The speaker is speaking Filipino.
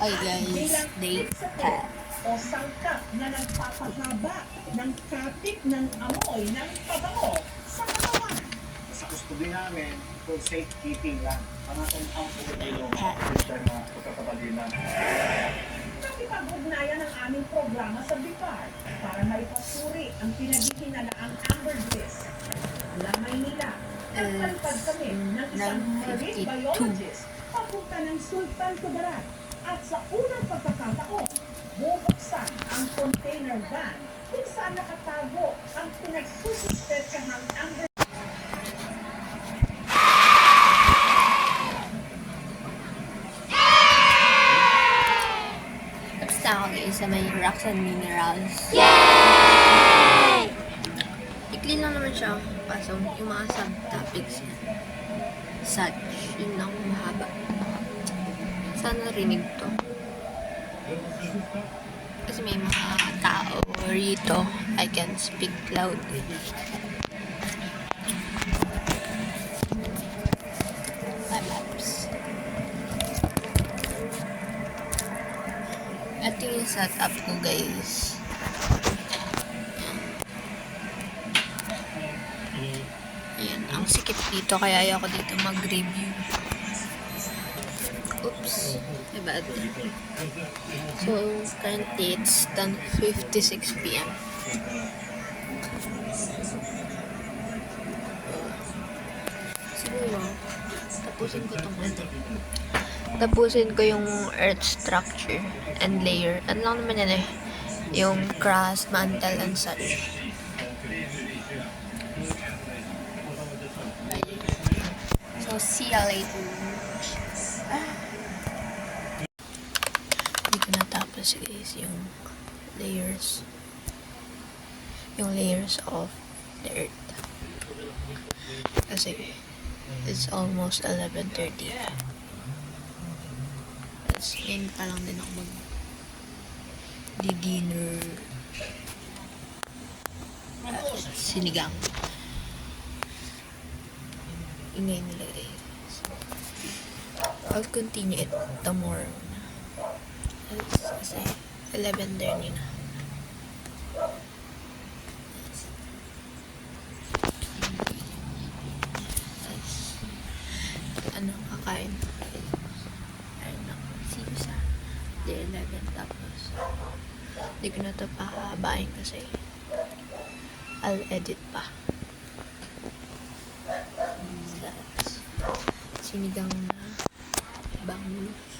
Hi guys, day 10. O sangkap na nagpapahaba ng kapit ng amoy ng pabango sa katawan. Sa gusto din namin, for safekeeping lang. Ang atong ang yung system na pagkakabalinan. Nakipag-ugnayan ang aming programa sa BICAR para maipasuri ang pinaghihinalaang ambergris. Lamay nila, nagpalipad kami ng isang marine 9:52. biologist papunta ng Sultan Kudarat. At sa unang pagkakataon, bubuksan ang container van kung saan nakatago ang pinagsususpetsahang amber. Tapos na ako guys sa may rocks and minerals. Yay! Ikli lang naman siya. Kaso yung mga subtopics such, yun lang mahaba. Sana narinig to. Kasi may mga tao rito. I can speak loudly. My maps. Ito yung setup ko guys. Ayan, ang sikip dito kaya ayoko dito mag-review. Oops, my bad. So, currently it's 10:56 p.m. Siguro, tapusin ko yung earth structure and layer. Ano lang naman yan eh, yung crust, mantle, and such. So, see ya later. Hindi ko natapos guys yung layers. Yung layers of the earth. Kasi, it's almost 11:30. Tapos, ngayon pa lang din ako mag-dinner. Sinigang. Ingay nila guys. I'll continue it tomorrow na. Kasi 11:30 na. Ano, kakain. Ayun na. See you sa day 11. Tapos, hindi ko na ito pahabain kasi I'll edit pa. That's sinigang na bangus.